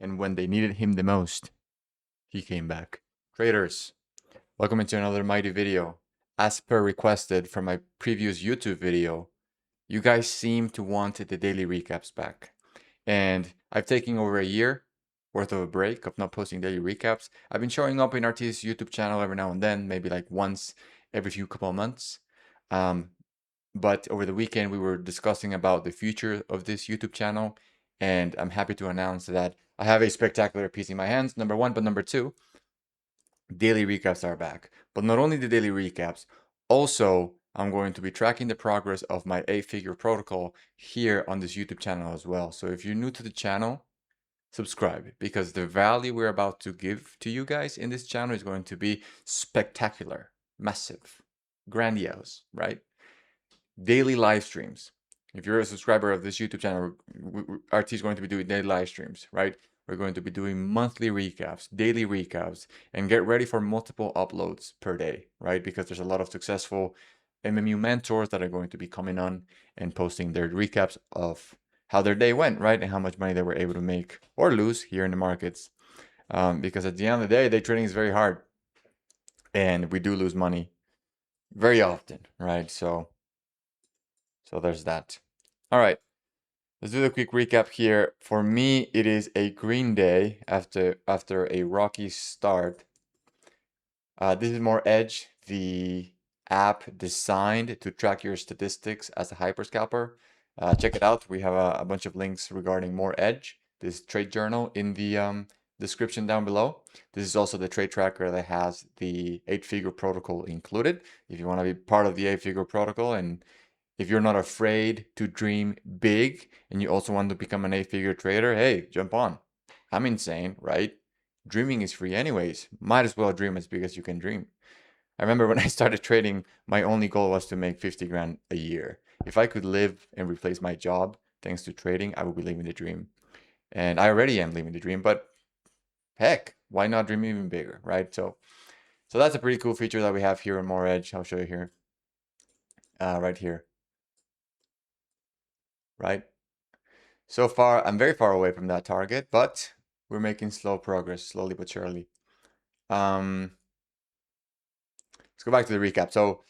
and when they needed him the most, he came back. Traders, welcome into another mighty video. As per requested from my previous YouTube video, you guys seem to want the daily recaps back. And I've taken over a year worth of a break of not posting daily recaps. I've been showing up in RT's YouTube channel every now and then, maybe like once every few couple of months. But over the weekend, we were discussing about the future of this YouTube channel, and I'm happy to announce that I have a spectacular piece in my hands, number one, but number two, daily recaps are back. But not only the daily recaps, also I'm going to be tracking the progress of my 8-figure protocol here on this YouTube channel as well. So if you're new to the channel, subscribe, because the value we're about to give to you guys in this channel is going to be spectacular, massive, grandiose, right? Daily live streams. If you're a subscriber of this YouTube channel, RT is going to be doing daily live streams, right? We're going to be doing monthly recaps, daily recaps, and get ready for multiple uploads per day, right? Because there's a lot of successful MMU mentors that are going to be coming on and posting their recaps of how their day went, right? And how much money they were able to make or lose here in the markets. Because at the end of the day trading is very hard. And we do lose money very often, right? So there's that. All right, let's do the quick recap here. For me, it is a green day after a rocky start. This is MOREDGE, the app designed to track your statistics as a hyperscalper. Check it out. We have a bunch of links regarding MOREDGE, this trade journal, in the description down below. This is also the trade tracker that has the 8-figure protocol included. If you want to be part of the 8-figure protocol, and if you're not afraid to dream big and you also want to become an 8-figure trader, hey, jump on. I'm insane, right? Dreaming is free anyways. Might as well dream as big as you can dream. I remember when I started trading, my only goal was to make 50 grand a year. If I could live and replace my job thanks to trading, I would be living the dream. And I already am living the dream, but heck, why not dream even bigger, right? So that's a pretty cool feature that we have here in MOREDGE. I'll show you here, right here. Right? So far, I'm very far away from that target, but we're making slow progress, slowly but surely. Let's go back to the recap. So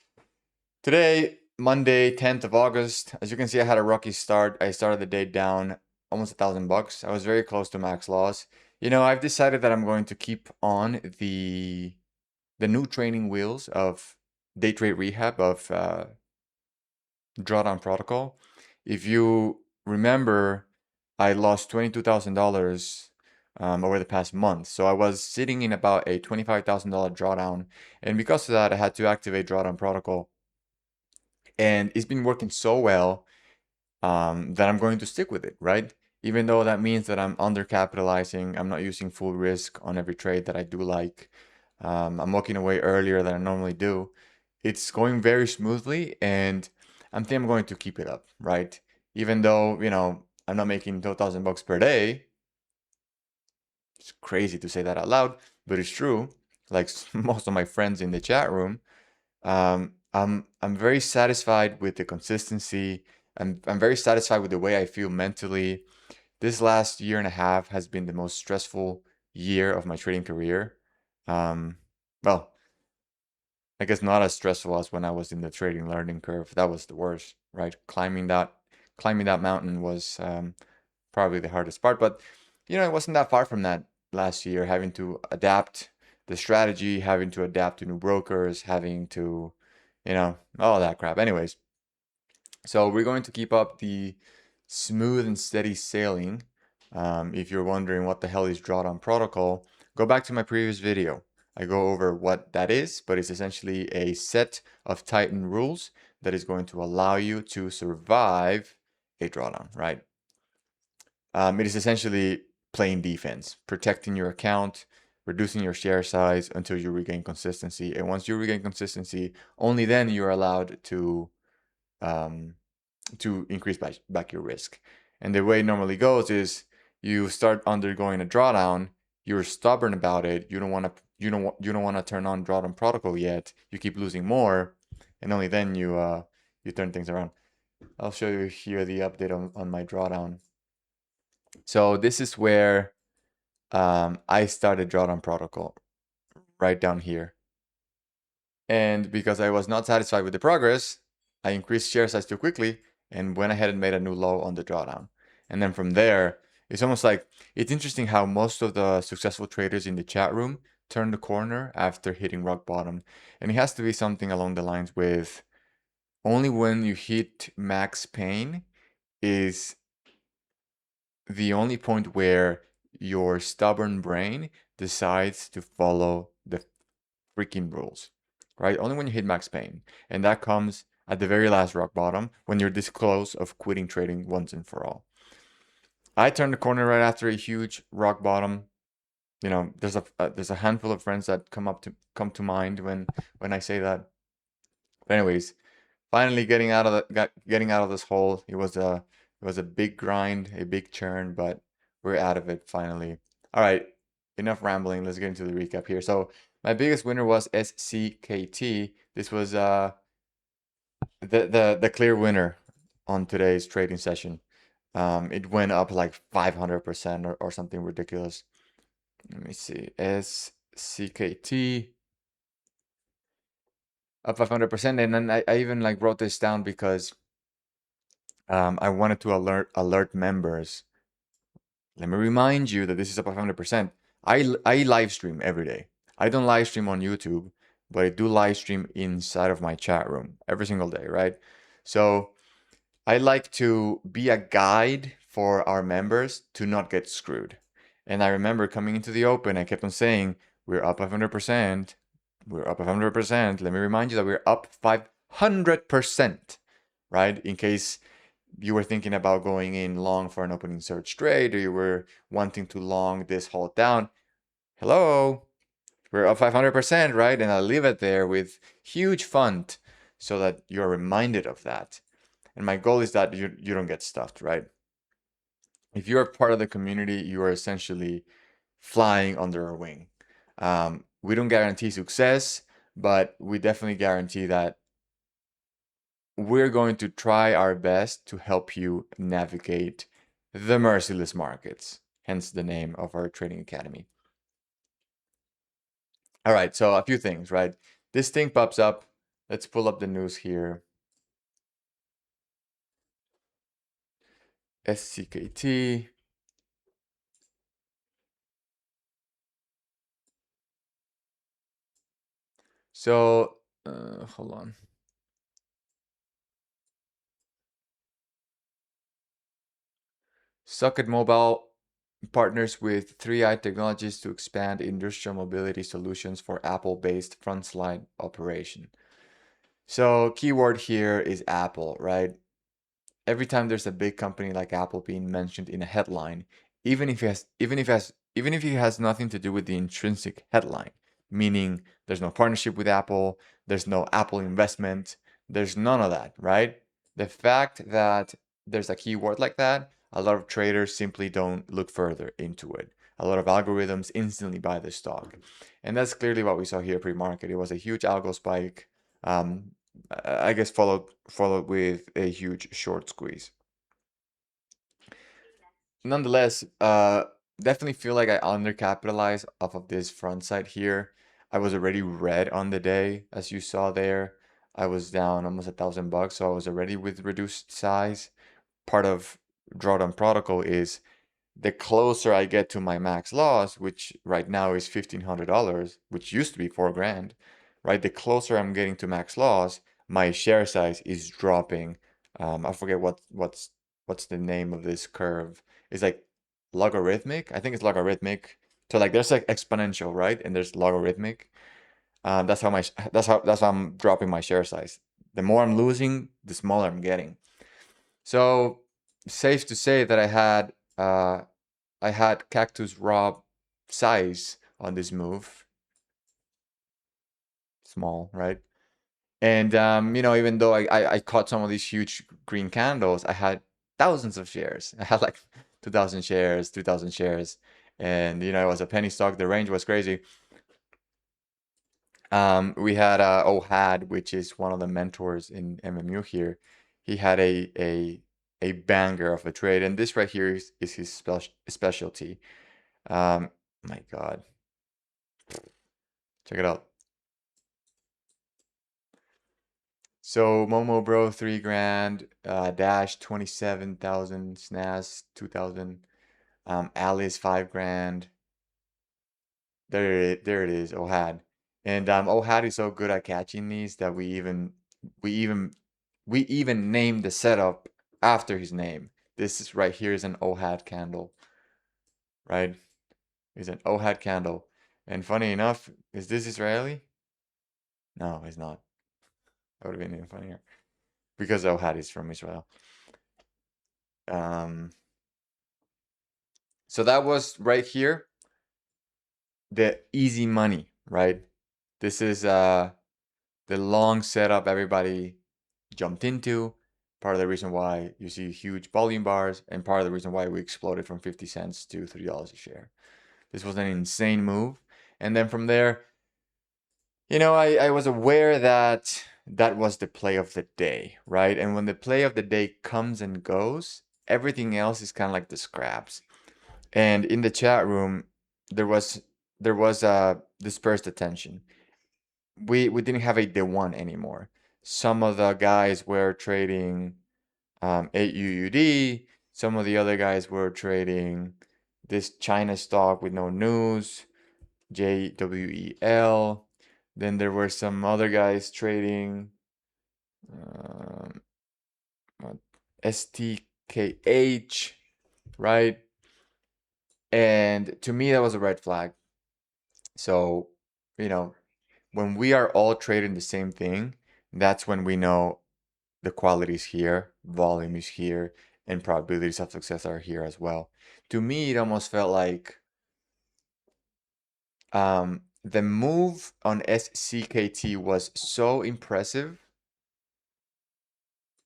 today, Monday, 10th of August, as you can see, I had a rocky start. I started the day down almost $1,000. I was very close to max loss. You know, I've decided that I'm going to keep on the new training wheels of day trade rehab of Drawdown protocol. If you remember, I lost $22,000 over the past month. So I was sitting in about a $25,000 drawdown. And because of that, I had to activate Drawdown protocol. And it's been working so well that I'm going to stick with it, right? Even though that means that I'm undercapitalizing, I'm not using full risk on every trade that I do like. I'm walking away earlier than I normally do. It's going very smoothly, and I think I'm going to keep it up, right? Even though, you know, I'm not making $2,000 per day. It's crazy to say that out loud, but it's true. Like most of my friends in the chat room, I'm very satisfied with the consistency. I'm very satisfied with the way I feel mentally. This last year and a half has been the most stressful year of my trading career. Well, I guess not as stressful as when I was in the trading learning curve. That was the worst, right? Climbing that mountain was probably the hardest part. But you know, it wasn't that far from that last year. Having to adapt the strategy, having to adapt to new brokers, having to, you know, all that crap. Anyways, so we're going to keep up the smooth and steady sailing. If you're wondering what the hell is Drawdown protocol, go back to my previous video. I go over what that is, but it's essentially a set of Titan rules that is going to allow you to survive a drawdown, right? It is essentially playing defense, protecting your account, reducing your share size until you regain consistency. And once you regain consistency, only then you're allowed to increase back your risk. And the way it normally goes is you start undergoing a drawdown, you're stubborn about it, you don't want to turn on drawdown protocol yet, you keep losing more, and only then you turn things around. I'll show you here the update on my drawdown. So this is where I started Drawdown protocol right down here. And because I was not satisfied with the progress, I increased share size too quickly and went ahead and made a new low on the drawdown. And then from there, it's almost like, it's interesting how most of the successful traders in the chat room turn the corner after hitting rock bottom. And it has to be something along the lines with only when you hit max pain is the only point where your stubborn brain decides to follow the freaking rules, right? Only when you hit max pain. And that comes at the very last rock bottom when you're this close of quitting trading once and for all. I turned the corner right after a huge rock bottom. You know, there's a handful of friends that come to mind when I say that. But anyways, finally getting out of this hole. It was a big grind, a big churn, but we're out of it finally. All right, enough rambling. Let's get into the recap here. So my biggest winner was SCKT. This was the clear winner on today's trading session. It went up like 500% or something ridiculous. Let me see. SCKT up 500%, and then I even like wrote this down because I wanted to alert members. Let me remind you that this is up 500%. I live stream every day. I don't live stream on YouTube, but I do live stream inside of my chat room every single day, right? So I like to be a guide for our members to not get screwed. And I remember coming into the open, I kept on saying, we're up 500%. We're up 500%. Let me remind you that we're up 500%, right? In case you were thinking about going in long for an opening surge trade, or you were wanting to long this hold down. Hello, we're up 500%, right? And I'll leave it there with huge font so that you're reminded of that. And my goal is that you don't get stuffed, right? If you're part of the community, you are essentially flying under our wing. We don't guarantee success, but we definitely guarantee that we're going to try our best to help you navigate the merciless markets, hence the name of our trading academy. All right, so a few things, right? This thing pops up. Let's pull up the news here. SCKT. So, hold on. Socket Mobile partners with 3i Technologies to expand industrial mobility solutions for Apple-based frontline operation. So keyword here is Apple, right? Every time there's a big company like Apple being mentioned in a headline, even if it has nothing to do with the intrinsic headline, meaning there's no partnership with Apple, there's no Apple investment, there's none of that, right? The fact that there's a keyword like that, a lot of traders simply don't look further into it. A lot of algorithms instantly buy the stock. And that's clearly what we saw here pre-market. It was a huge algo spike. I guess followed with a huge short squeeze. Nonetheless, definitely feel like I undercapitalized off of this front side here. I was already red on the day, as you saw there. I was down almost $1,000, so I was already with reduced size. Part of drawdown protocol is the closer I get to my max loss, which right now is $1,500, which used to be 4 grand, right? The closer I'm getting to max loss, my share size is dropping. I forget what's the name of this curve. It's like logarithmic. I think it's logarithmic. So like there's like exponential, right? And there's logarithmic. That's how I'm dropping my share size. The more I'm losing, the smaller I'm getting. So safe to say that I had Cactus Rob size on this move. Small, right? And you know, even though I caught some of these huge green candles, I had thousands of shares. I had like 2,000 shares, 3,000 shares, and you know, it was a penny stock. The range was crazy. We had Ohad, which is one of the mentors in MMU here. He had a banger of a trade, and this right here is his specialty. My God. Check it out. So Momo Bro 3 grand, Dash 27,000, Snaz 2,000, Alice 5 grand. There it is, Ohad. And Ohad is so good at catching these that we even we even named the setup after his name. This is right here is an Ohad candle, right? It's an Ohad candle. And funny enough, is this Israeli? No, it's not. That would have been even funnier. Because Ohad is from Israel. Um, so that was right here, the easy money, right? This is the long setup everybody jumped into. Part of the reason why you see huge volume bars, and part of the reason why we exploded from 50 cents to $3 a share. This was an insane move. And then from there, you know, I was aware that that was the play of the day, right? And when the play of the day comes and goes, everything else is kind of like the scraps. And in the chat room, there was dispersed attention. We didn't have a day one anymore. Some of the guys were trading 8UUD. Some of the other guys were trading this China stock with no news, JWEL. Then there were some other guys trading um, STKH, right? And to me, that was a red flag. So, you know, when we are all trading the same thing, that's when we know the quality is here, volume is here, and probabilities of success are here as well. To me, it almost felt like the move on SCKT was so impressive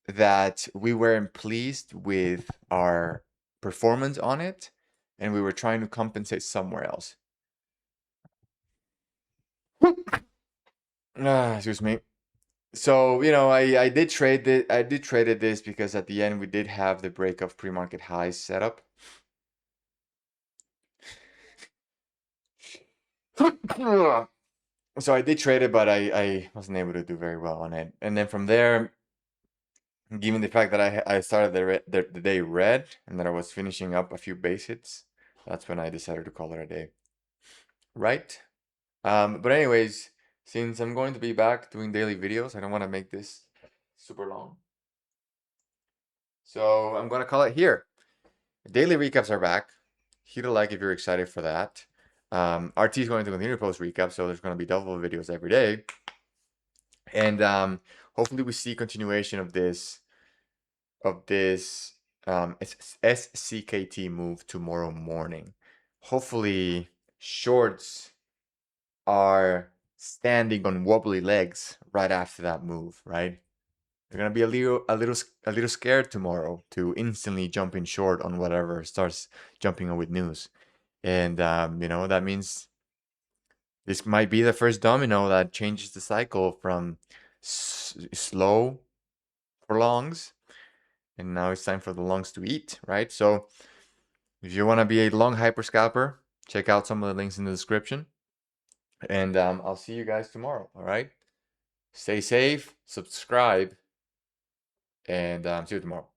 that we weren't pleased with our performance on it, and we were trying to compensate somewhere else. Excuse me. So, you know, I did trade it. I did traded this because at the end we did have the break of pre-market highs set up. So I did trade it, but I wasn't able to do very well on it. And then from there, given the fact that I started the day red and that I was finishing up a few base hits, that's when I decided to call it a day. Right? But anyways, since I'm going to be back doing daily videos, I don't want to make this super long. So I'm going to call it here. Daily recaps are back. Hit a like if you're excited for that. RT is going to continue to post recaps, so there's going to be double videos every day. And hopefully we see continuation of this SCKT move tomorrow morning. Hopefully shorts are standing on wobbly legs right after that move, right? They're gonna be a little scared tomorrow to instantly jump in short on whatever starts jumping on with news. And you know, that means this might be the first domino that changes the cycle from slow for longs, and now it's time for the longs to eat, right? So if you want to be a long hyper scalper, check out some of the links in the description. And I'll see you guys tomorrow, all right? Stay safe, subscribe, and see you tomorrow.